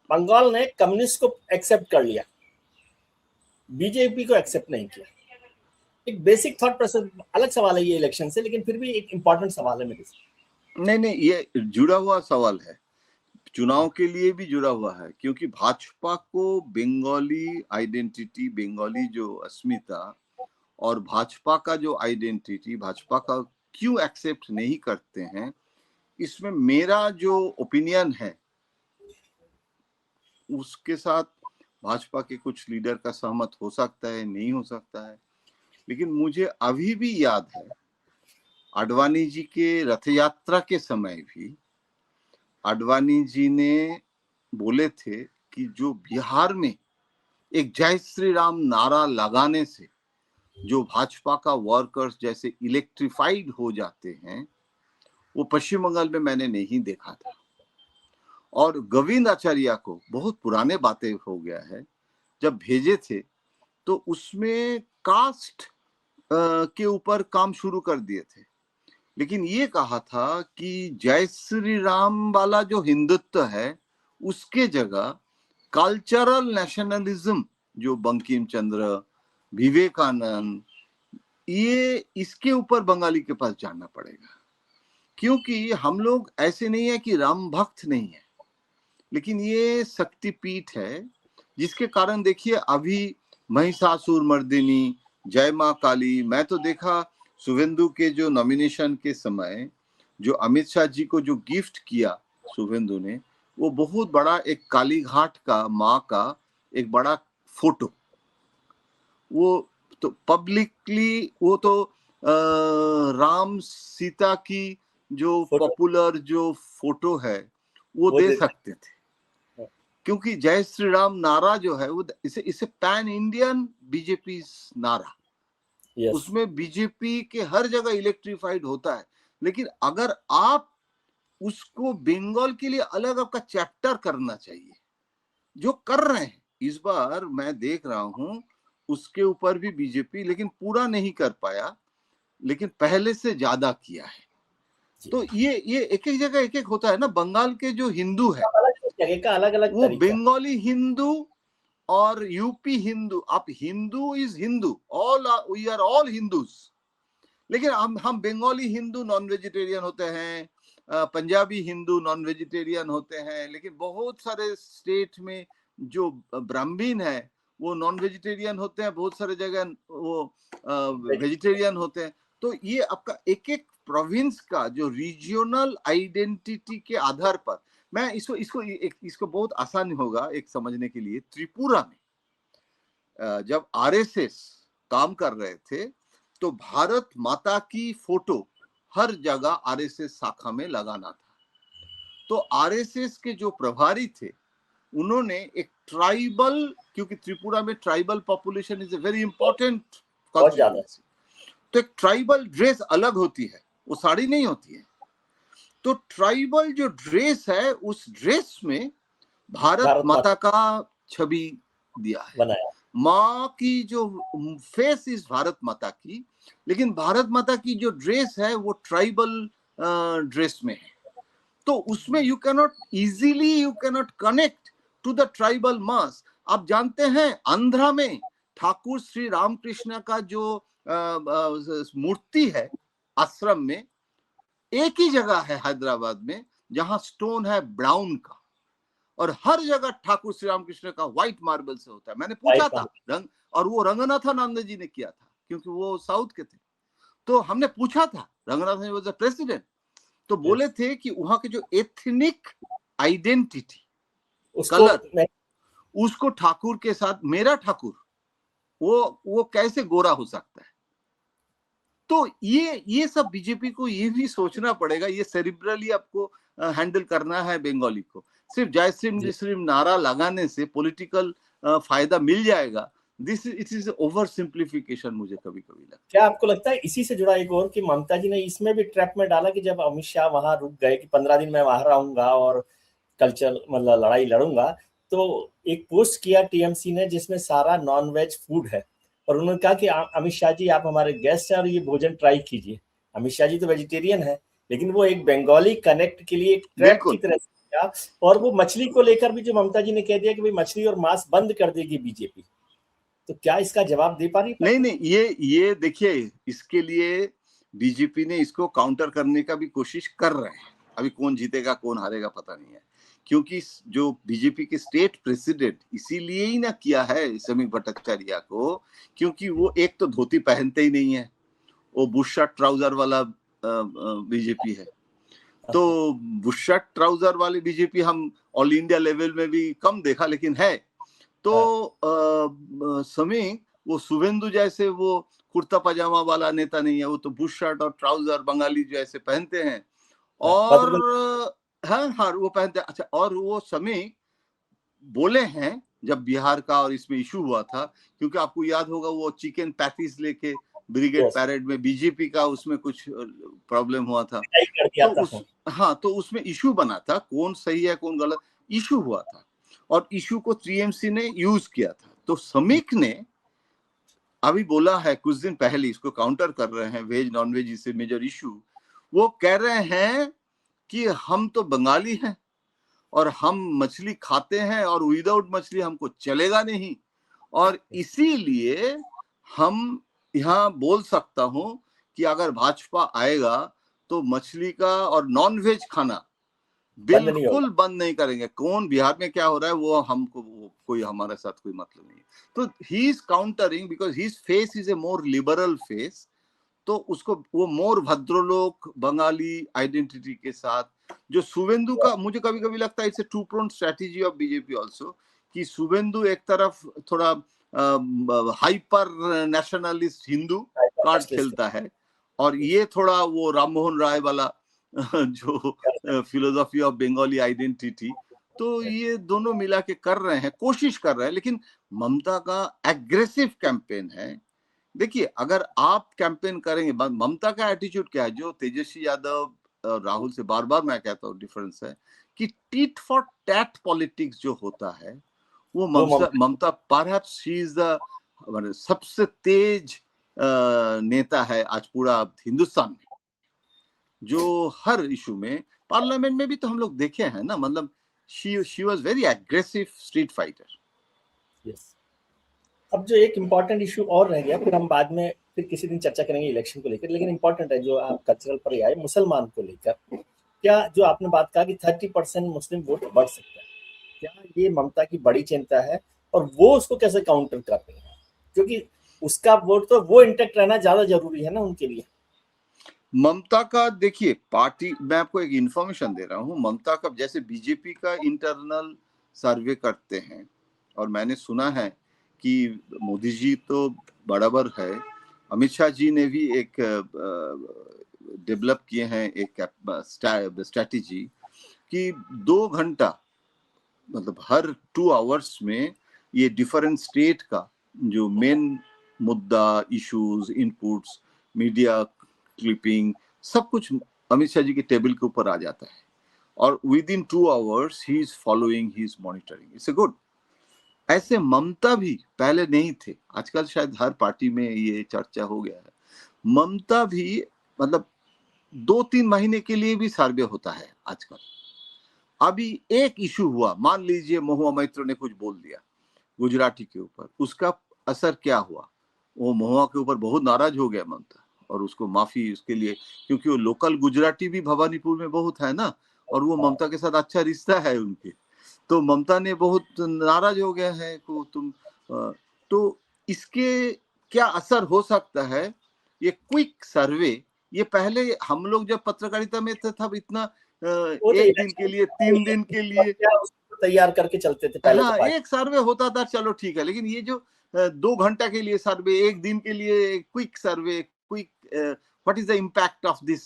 बंगाल ने कम्युनिस्ट को एक्सेप्ट कर लिया, बीजेपी को एक्सेप्ट नहीं किया। एक बेसिक थॉट प्रोसेस, अलग सवाल है ये इलेक्शन से, लेकिन फिर भी एक इंपॉर्टेंट सवाल है मेरे से। नहीं नहीं, ये जुड़ा हुआ सवाल है, चुनाव के लिए भी जुड़ा हुआ है, क्योंकि भाजपा को बंगाली आइडेंटिटी, बंगाली जो अस्मिता, और भाजपा का जो आइडेंटिटी, भाजपा का क्यों एक्सेप्ट नहीं करते हैं, इसमें मेरा जो ओपिनियन है उसके साथ भाजपा के कुछ लीडर का सहमत हो सकता है, नहीं हो सकता है। लेकिन मुझे अभी भी याद है आडवाणी जी के रथ यात्रा के समय भी आडवाणी जी ने बोले थे कि जो बिहार में एक जय श्री राम नारा लगाने से जो भाजपा का वर्कर्स जैसे इलेक्ट्रिफाइड हो जाते हैं, वो पश्चिम बंगाल में मैंने नहीं देखा था। और गोविंद आचार्य को बहुत पुराने बातें हो गया है, जब भेजे थे तो उसमें कास्ट के ऊपर काम शुरू कर दिए थे, लेकिन ये कहा था कि जय श्री राम वाला जो हिंदुत्व है उसके जगह कल्चरल नेशनलिज्म, जो बंकिम चंद्र, विवेकानंद, ये इसके ऊपर बंगाली के पास जाना पड़ेगा। क्योंकि हम लोग ऐसे नहीं है कि राम भक्त नहीं है, लेकिन ये शक्तिपीठ है, जिसके कारण देखिए अभी महिषासुर मर्दिनी, जय माँ काली, मैं तो देखा शुभेंदु के जो नॉमिनेशन के समय जो अमित शाह जी को जो गिफ्ट किया शुभेंदु ने, वो बहुत बड़ा एक काली घाट का माँ का एक बड़ा फोटो, वो तो पब्लिकली, वो तो राम सीता की जो पॉपुलर जो फोटो है वो दे सकते थे, क्योंकि जय श्री राम नारा जो है वो इसे पैन इंडियन बीजेपी नारा, उसमें बीजेपी के हर जगह इलेक्ट्रिफाइड होता है। लेकिन अगर आप उसको बंगाल के लिए अलग आपका चैप्टर करना चाहिए, जो कर रहे हैं इस बार मैं देख रहा हूं, उसके ऊपर भी बीजेपी लेकिन पूरा नहीं कर पाया, लेकिन पहले से ज्यादा किया है। तो ये एक एक जगह एक एक होता है ना। बंगाल के जो हिंदू है अलग अलग वो बंगाली हिंदू और यूपी हिंदू, आप Hindu is Hindu, all we are all Hindus, लेकिन हम बंगाली हिंदू नॉन वेजिटेरियन होते हैं, पंजाबी हिंदू नॉन वेजिटेरियन होते हैं, लेकिन बहुत सारे स्टेट में जो ब्राह्मीण है वो नॉन वेजिटेरियन होते हैं, बहुत सारे जगह वो वेजिटेरियन होते हैं। तो ये आपका एक एक प्रोविंस का जो रीजनल आइडेंटिटी के आधार पर, मैं इसको बहुत आसान होगा एक समझने के लिए। त्रिपुरा में जब आरएसएस काम कर रहे थे तो भारत माता की फोटो हर जगह आरएसएस शाखा में लगाना था। तो आरएसएस के जो प्रभारी थे उन्होंने एक ट्राइबल, क्योंकि त्रिपुरा में tribal population is a very important constituency, तो एक ट्राइबल ड्रेस अलग होती है, वो साड़ी नहीं होती है। तो ट्राइबल जो ड्रेस है उस ड्रेस में भारत माता का छवि, दिया है। बनाया। माँ की जो फेस इज भारत माता की, लेकिन भारत माता की जो ड्रेस है वो ट्राइबल ड्रेस में है, तो उसमें you cannot connect to the tribal mass. आप जानते हैं आंध्रा में ठाकुर श्री रामकृष्ण का जो मूर्ति है आश्रम में, एक ही जगह है हैदराबाद में जहां स्टोन है ब्राउन का, और हर जगह ठाकुर श्री रामकृष्ण का व्हाइट मार्बल से होता है। मैंने पूछा था रंग, और वो रंगनाथानंद जी ने किया था क्योंकि वो साउथ के थे, तो हमने पूछा था, रंगनाथन वाज द प्रेसिडेंट, तो बोले थे कि वहां के जो एथनिक आइडेंटिटी कलर, उसको ठाकुर के साथ, मेरा ठाकुर वो कैसे गोरा हो सकता है। तो ये सब बीजेपी को ये भी सोचना पड़ेगा, ये सेरिब्रली आपको हैंडल करना है बंगाली को। सिर्फ जय श्रीम नारा लगाने से पॉलिटिकल फायदा मिल जाएगा, इट इज ओवर सिंप्लीफिकेशन मुझे कभी कभी लगता है। क्या आपको लगता है इसी से जुड़ा एक और कि ममता जी ने इसमें भी ट्रैप में डाला कि जब अमित शाह वहां रुक गए कि 15 दिन मैं वहां रहूंगा और कल्चर मतलब लड़ाई लड़ूंगा, तो एक पोस्ट किया टीएमसी ने जिसमें सारा नॉन वेज फूड है, और उन्होंने कहा कि अमित शाह जी आप हमारे गेस्ट हैं और ये भोजन ट्राई कीजिए। अमित शाह जी तो वेजिटेरियन है, लेकिन वो एक बंगाली कनेक्ट के लिए एक ट्रैप की तरह से किया। और वो मछली को लेकर भी जो ममता जी ने कह दिया कि भाई मछली और मांस बंद कर देगी बीजेपी, तो क्या इसका जवाब दे पा रही है? नहीं, ये देखिए, इसके लिए बीजेपी ने इसको काउंटर करने का भी कोशिश कर रहे हैं। अभी कौन जीतेगा कौन हारेगा पता नहीं है, क्योंकि जो बीजेपी के स्टेट प्रेसिडेंट इसीलिए ही ना किया है समीक भट्टाचार्य को, क्योंकि वो एक तो धोती पहनते ही नहीं है, वो बुशर्ट ट्राउजर वाला बीजेपी है। तो बुशर्ट ट्राउजर वाली बीजेपी हम ऑल इंडिया लेवल में भी कम देखा, लेकिन है। तो समीक वो शुभेंदु जैसे वो कुर्ता पजामा वाला नेता नहीं है, वो तो बुश शर्ट और ट्राउजर बंगाली जैसे पहनते हैं, और हाँ वो पहनते हैं। अच्छा, और वो समीक बोले हैं जब बिहार का और इसमें इशू हुआ था, क्योंकि आपको याद होगा वो चिकन पैटीज लेके ब्रिगेड पैरेड में बीजेपी का उसमें कुछ प्रॉब्लम हुआ था, तो उसमें इशू बना था, कौन सही है कौन गलत, इशू हुआ था, और इशू को टीएमसी ने यूज किया था। तो समीक ने अभी बोला है कुछ दिन पहले, इसको काउंटर कर रहे हैं, वेज नॉन वेज इसे मेजर इशू, वो कह रहे हैं कि हम तो बंगाली हैं और हम मछली खाते हैं और विदाउट मछली हमको चलेगा नहीं, और इसीलिए हम यहाँ बोल सकता हूं कि अगर भाजपा आएगा तो मछली का और नॉन वेज खाना बिल्कुल बंद नहीं करेंगे। कौन बिहार में क्या हो रहा है वो हमको, कोई हमारे साथ कोई मतलब नहीं है। तो he is countering because his face is a more liberal face, तो उसको वो मोर भद्रलोक बंगाली आइडेंटिटी के साथ, जो शुभेंदु का मुझे कभी कभी लगता है it's a two prong strategy of BJP also, कि शुभेंदु एक तरफ थोड़ा हाइपर नेशनलिस्ट हिंदू कार्ड खेलता है, और ये थोड़ा वो राममोहन राय वाला जो फिलोसॉफी ऑफ बंगाली आइडेंटिटी, तो ये दोनों मिला के कर रहे हैं, कोशिश कर रहे हैं। लेकिन ममता का एग्रेसिव कैंपेन है। देखिए, अगर आप कैंपेन करेंगे, ममता का एटीट्यूड क्या है, जो तेजस्वी यादव राहुल से बार बार मैं कहता हूँ डिफरेंस है कि टिट फॉर टैट पॉलिटिक्स जो होता है वो ममता परहैप्स शी इज द सबसे तेज नेता है आज पूरा हिंदुस्तान में, जो हर इशू में, पार्लियामेंट में भी तो हम लोग देखे हैं ना, मतलब she was very aggressive street fighter. Yes. अब जो एक इम्पोर्टेंट इशू और रह गया, फिर हम बाद में फिर किसी दिन चर्चा करेंगे इलेक्शन को लेकर, लेकिन इम्पोर्टेंट है जो आप कल्चरल पर आए मुसलमान को लेकर, क्या जो आपने बात कहा कि 30% मुस्लिम वोट बढ़ सकता है, क्या ये ममता की बड़ी चिंता है, और वो उसको कैसे काउंटर कर रही है, क्योंकि उसका वोट तो वो इंटैक्ट रहना ज्यादा जरूरी है ना उनके लिए। ममता का देखिए, पार्टी, मैं आपको एक इंफॉर्मेशन दे रहा हूँ, ममता का जैसे बीजेपी का इंटरनल सर्वे करते हैं, और मैंने सुना है कि मोदी जी तो बराबर है, अमित शाह जी ने भी एक डेवलप किए हैं एक स्ट्रैटेजी कि 2 घंटा मतलब हर 2 आवर्स में ये डिफरेंट स्टेट का जो मेन मुद्दा, इश्यूज, इनपुट्स, मीडिया क्लिपिंग, सब कुछ अमित शाह जी के टेबल के ऊपर आ जाता है, और with in 2 hours he is following, he is monitoring. It's a good, ऐसे ममता भी पहले नहीं थे, आजकल शायद हर पार्टी में ये चर्चा हो गया है। ममता भी मतलब 2-3 महीने के लिए भी सर्वे होता है आजकल। अभी एक इशू हुआ, मान लीजिए महुआ मैत्र ने कुछ बोल दिया गुजराती के ऊपर, उसका असर क्या हुआ? वो महुआ के ऊपर बहुत नाराज हो गया ममता, और उसको माफी उसके लिए, क्योंकि वो लोकल गुजराती भी भवानीपुर में बहुत है ना, और वो ममता के साथ अच्छा रिश्ता है उनके, तो ममता ने बहुत नाराज हो गया है को तुम तो इसके क्या असर हो सकता है? ये क्विक सर्वे, ये पहले हम लोग जब पत्रकारिता में थे तब इतना वो तो एक दिन इलेक्शन के लिए, 3 दिन के लिए, क्या उसको तैयार करके चलते थे पहले तो हाँ पार्टी। एक सर्वे होता था, चलो ठीक है, लेकिन ये जो 2 घंटा के लिए सर्वे, एक दिन के लिए quick survey, quick what is the impact of this,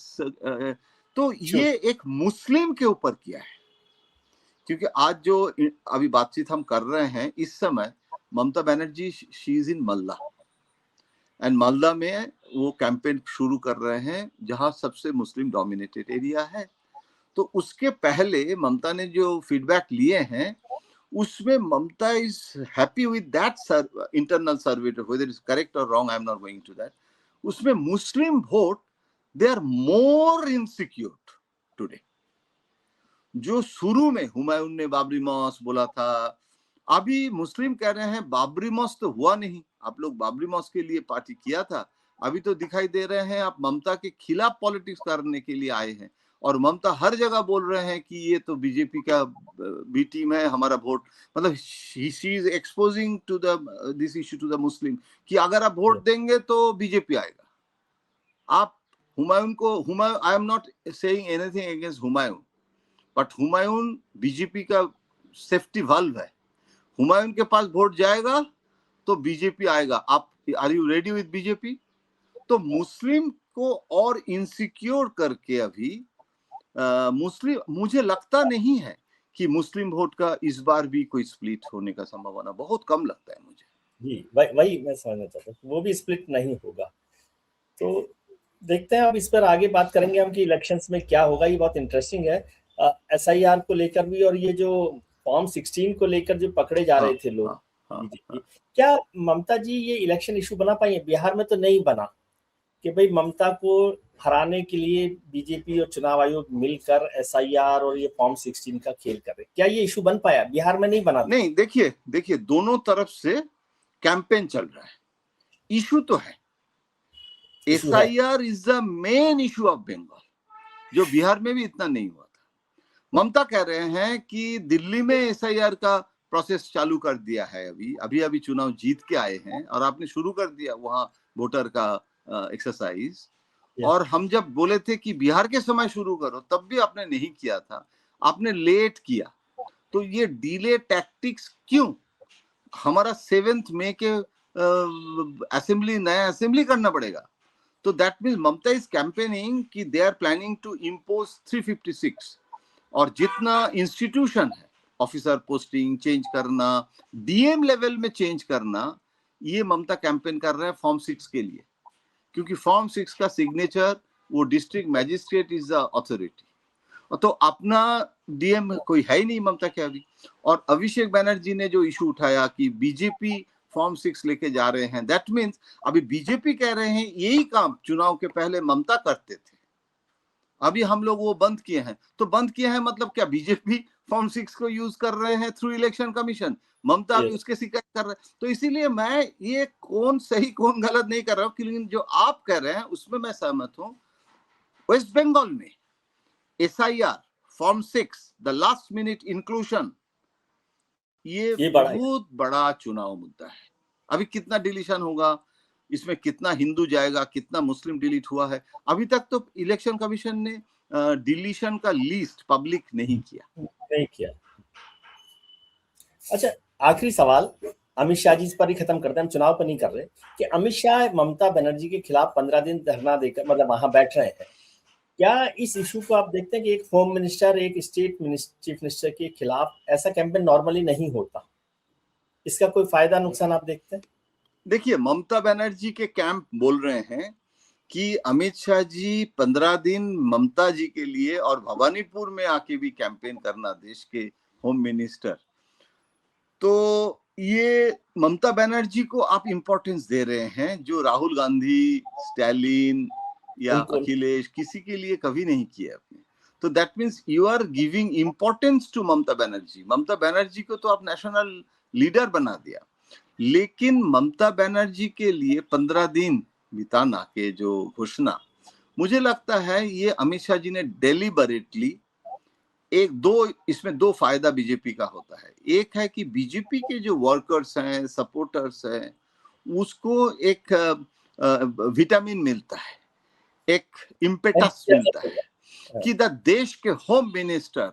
तो ये एक मुस्लिम के ऊपर किया है। क्योंकि आज जो अभी बातचीत हम कर रहे हैं इस समय, Mamata Banerjee she is in Malda, and Malda में वो कैंपेन शुरू कर रहे हैं जहां सबसे मुस्लिम डोमिनेटेड एरिया है। तो उसके पहले ममता ने जो फीडबैक लिए हैं, उसमें Mamata is happy with that internal survey, whether is correct और wrong I am not going to that. उसमें Muslim vote, they are more insecure today. जो शुरू में हुमायूं ने बाबरी मस्जिद बोला था, अभी मुस्लिम कह रहे हैं बाबरी मस्जिद तो हुआ नहीं, आप लोग बाबरी मस्जिद के लिए पार्टी किया था, अभी तो दिखाई दे रहे हैं आप ममता के खिलाफ पॉलिटिक्स करने के लिए आए हैं। और ममता हर जगह बोल रहे हैं कि ये तो बीजेपी का भी टीम है, हमारा वोट, मतलब she is exposing to the this issue to the Muslim, कि अगर आप वोट देंगे तो बीजेपी आएगा। आप हुमायूं को, हुमायूं, आई am not saying anything against Humayun, but Humayun BJP का सेफ्टी वाल्व है। हुमायूं के पास वोट जाएगा तो बीजेपी आएगा। आप are you ready with BJP? तो मुस्लिम को और इनसिक्योर करके अभी मुस्लिम, मुझे लगता नहीं है कि मुस्लिम वोट का इस बार भी कोई स्प्लिट होने का संभावना बहुत कम लगता है मुझे। जी, वही मैं समझना चाहता हूँ, वो भी स्प्लिट नहीं होगा। तो देखते हैं, अब इस पर आगे बात करेंगे हम कि इलेक्शंस में क्या होगा। ये बहुत इंटरेस्टिंग है एसआईआर को लेकर भी, और ये जो फॉर्म 16 को लेकर जो पकड़े जा हाँ, रहे थे लोग हाँ, हाँ, बीजेपी, हाँ। क्या ममता जी ये इलेक्शन इशू बना पाई है? बिहार में तो नहीं बना कि भाई ममता को हराने के लिए बीजेपी और चुनाव आयोग मिलकर एसआईआर और ये फॉर्म 16 का खेल कर रहे, क्या ये इशू बन पाया? बिहार में नहीं बना था। नहीं, देखिए दोनों तरफ से कैंपेन चल रहा है, इशू तो है। इशू है। SIR is the main issue of Bengal, जो बिहार में भी इतना नहीं हुआ था। ममता कह रहे हैं कि दिल्ली में एसआईआर का प्रोसेस चालू कर दिया है, अभी चुनाव जीत के आए हैं और आपने शुरू कर दिया वहां वोटर का एक्सरसाइज। और हम जब बोले थे कि बिहार के समय शुरू करो, तब भी आपने नहीं किया था, आपने लेट किया। तो ये डिले टैक्टिक्स क्यों? हमारा 7 मई के असेंबली, नया असेंबली करना पड़ेगा। तो that means Mamata is campaigning कि they are planning to impose 356, और जितना इंस्टीट्यूशन है, ऑफिसर पोस्टिंग चेंज करना, डीएम लेवल में चेंज करना, ये ममता कैंपेन कर रहे हैं फॉर्म 6 के लिए। क्योंकि फॉर्म 6 का सिग्नेचर वो district magistrate is the authority, तो अपना डीएम कोई है ही नहीं ममता के अभी। और अभिषेक बनर्जी ने जो इशू उठाया कि बीजेपी फॉर्म 6 लेके जा रहे हैं, दैट मीन्स अभी बीजेपी कह रहे हैं यही काम चुनाव के पहले ममता करते थे, अभी हम लोग वो बंद किए हैं। तो बंद किए हैं मतलब क्या? बीजेपी फॉर्म 6 को यूज कर रहे हैं थ्रू इलेक्शन कमीशन, ममता अभी उसके शिकायत कर रहे हैं। तो इसीलिए मैं ये कौन सही कौन गलत नहीं कर रहा हूँ, लेकिन जो आप कह रहे हैं उसमें मैं सहमत हूँ। वेस्ट बंगाल में SIR form 6, the last minute inclusion, ये बहुत बड़ा चुनाव मुद्दा है। अभी कितना डिलीशन होगा, इसमें कितना हिंदू जाएगा, कितना मुस्लिम डिलीट हुआ है, अभी तक तो इलेक्शन कमीशन ने डिलीशन का लिस्ट पब्लिक नहीं किया। अच्छा, आखिरी सवाल अमित शाह जी पर ही खत्म करते हैं, हम चुनाव पर नहीं कर रहे, कि अमित शाह ममता बनर्जी के खिलाफ 15 दिन धरना देकर मतलब वहां बैठ रहे हैं। क्या इस इशू को आप देखते हैं कि एक होम मिनिस्टर, एक स्टेट चीफ मिनिस्टर के खिलाफ ऐसा कैंपेन नॉर्मली नहीं होता, इसका कोई फायदा नुकसान आप देखते हैं? देखिए, ममता बनर्जी के कैंप बोल रहे हैं कि अमित शाह जी 15 दिन ममता जी के लिए और भवानीपुर में आके भी कैंपेन करना, देश के होम मिनिस्टर, तो ये ममता बनर्जी को आप इम्पोर्टेंस दे रहे हैं जो राहुल गांधी, स्टैलिन या बिल्कुल अखिलेश किसी के लिए कभी नहीं किया आपने। तो that means you are giving importance to Mamata Banerjee. Mamata Banerjee को तो आप नेशनल लीडर बना दिया, लेकिन ममता बनर्जी के लिए 15 दिन बिताना के जो घोषणा, मुझे लगता है ये अमित शाह जी ने डेलिबरेटली इसमें दो फायदा बीजेपी का होता है। एक है कि बीजेपी के जो वर्कर्स हैं, सपोर्टर्स हैं, उसको एक विटामिन मिलता है, एक इम्पेटस मिलता है कि द देश के home minister,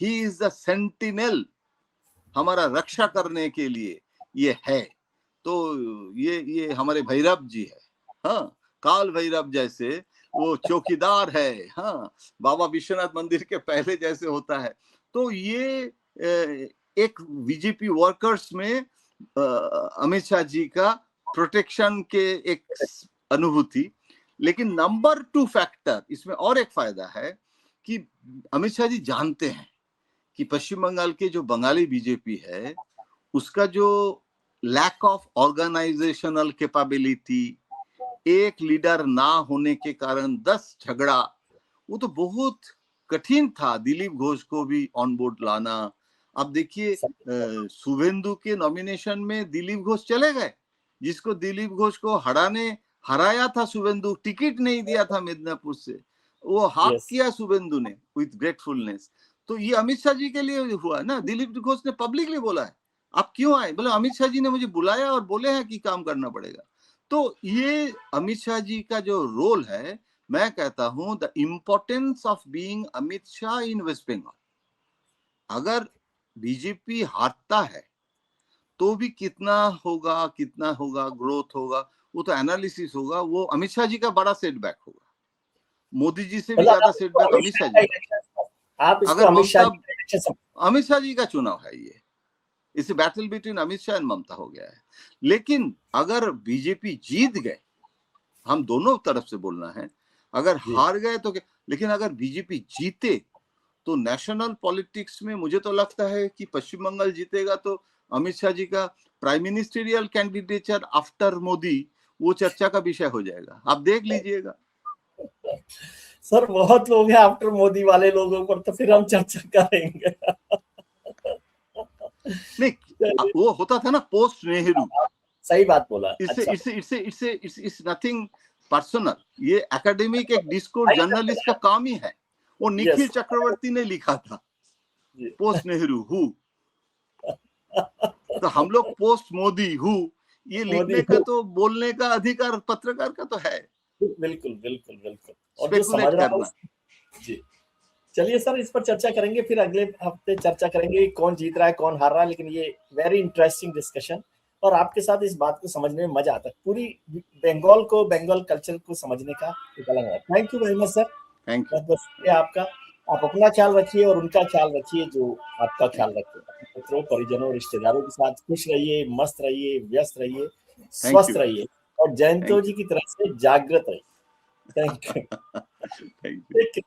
he is the sentinel, हमारा रक्षा करने के लिए ये है। तो ये हमारे भैरव जी है, हाँ, काल भैरव जैसे वो चौकीदार है, हाँ, बाबा विश्वनाथ मंदिर के पहले जैसे होता है। तो ये एक बीजेपी वर्कर्स में अमित शाह जी का प्रोटेक्शन के एक अनुभूति। लेकिन नंबर 2 फैक्टर इसमें और एक फायदा है कि अमित शाह जी जानते हैं कि पश्चिम बंगाल के जो बंगाली बीजेपी है उसका जो लैक ऑफ ऑर्गेनाइजेशनल कैपेबिलिटी, एक लीडर ना होने के कारण 10 झगड़ा, वो तो बहुत कठिन था दिलीप घोष को भी ऑन बोर्ड लाना। अब देखिए शुभेंदु के नॉमिनेशन में दिलीप घोष चले गए, जिसको दिलीप घोष को हराया था शुभेंदु, टिकट नहीं दिया था मिदनापुर से, वो हाथ किया शुभेंदु ने विथ ग्रेटफुलनेस। तो ये अमित शाह जी के लिए हुआ ना। दिलीप घोष ने पब्लिकली बोला है आप क्यों आए, बोले अमित शाह जी ने मुझे बुलाया और बोले हैं कि काम करना पड़ेगा। तो ये अमित शाह जी का जो रोल है, मैं कहता हूं the importance of being Amit Shah in west Bengal. अगर बीजेपी हारता है तो भी कितना होगा ग्रोथ होगा, वो तो एनालिसिस होगा, वो अमित शाह जी का बड़ा सेटबैक होगा। मोदी जी से भी ज्यादा सेटबैक अमित शाह जी का। आप इसको अगर अमित शाह ममता, अमित शाह जी का चुनाव है ये, इसे battle between Amit Shah and Mamata हो गया है। लेकिन अगर बीजेपी जीत गए, हम दोनों तरफ से बोलना है, अगर हार गए तो लेकिन अगर बीजेपी जीते तो नेशनल पॉलिटिक्स में मुझे तो लगता है कि पश्चिम बंगाल जीतेगा तो अमित शाह जी का prime ministerial candidature after Modi वो चर्चा का विषय हो जाएगा, आप देख लीजिएगा। सर बहुत लोग हैं आफ्टर मोदी वाले लोगों पर, तो फिर हम चर्चा करेंगे। नहीं, वो होता था ना पोस्ट नेहरू। सही बात बोला। इट्स नथिंग पर्सनल, ये एकेडमिक एक डिस्कोर्स जर्नलिस्ट का काम ही है। वो निखिल चक्रवर्ती ने लिखा था पोस्ट नेहरू हु, तो हम लोग पोस्ट मोदी हु, ये लिखने का तो बोलने का अधिकार पत्रकार का तो है। बिल्कुल बिल्कुल बिल्कुल। और जो समझ रहा है जी, चलिए सर इस पर चर्चा करेंगे, फिर अगले हफ्ते चर्चा करेंगे कौन जीत रहा है कौन हार रहा है। लेकिन ये वेरी इंटरेस्टिंग डिस्कशन, और आपके साथ इस बात को समझने में मजा आता है, पूरी बंगाल को, बंगाल कल्चर को समझने का एक अलग है। Thank you very much sir, thank you, बहुत बहुत शुक्रिया आपका। आप अपना ख्याल रखिए और उनका ख्याल रखिए जो आपका ख्याल रखिए। मित्रों, परिजनों, रिश्तेदारों के साथ खुश रहिए, मस्त रहिए, व्यस्त रहिए, स्वस्थ रहिए, और जयंतो जी की तरफ से जागृत रहिए। Thank you.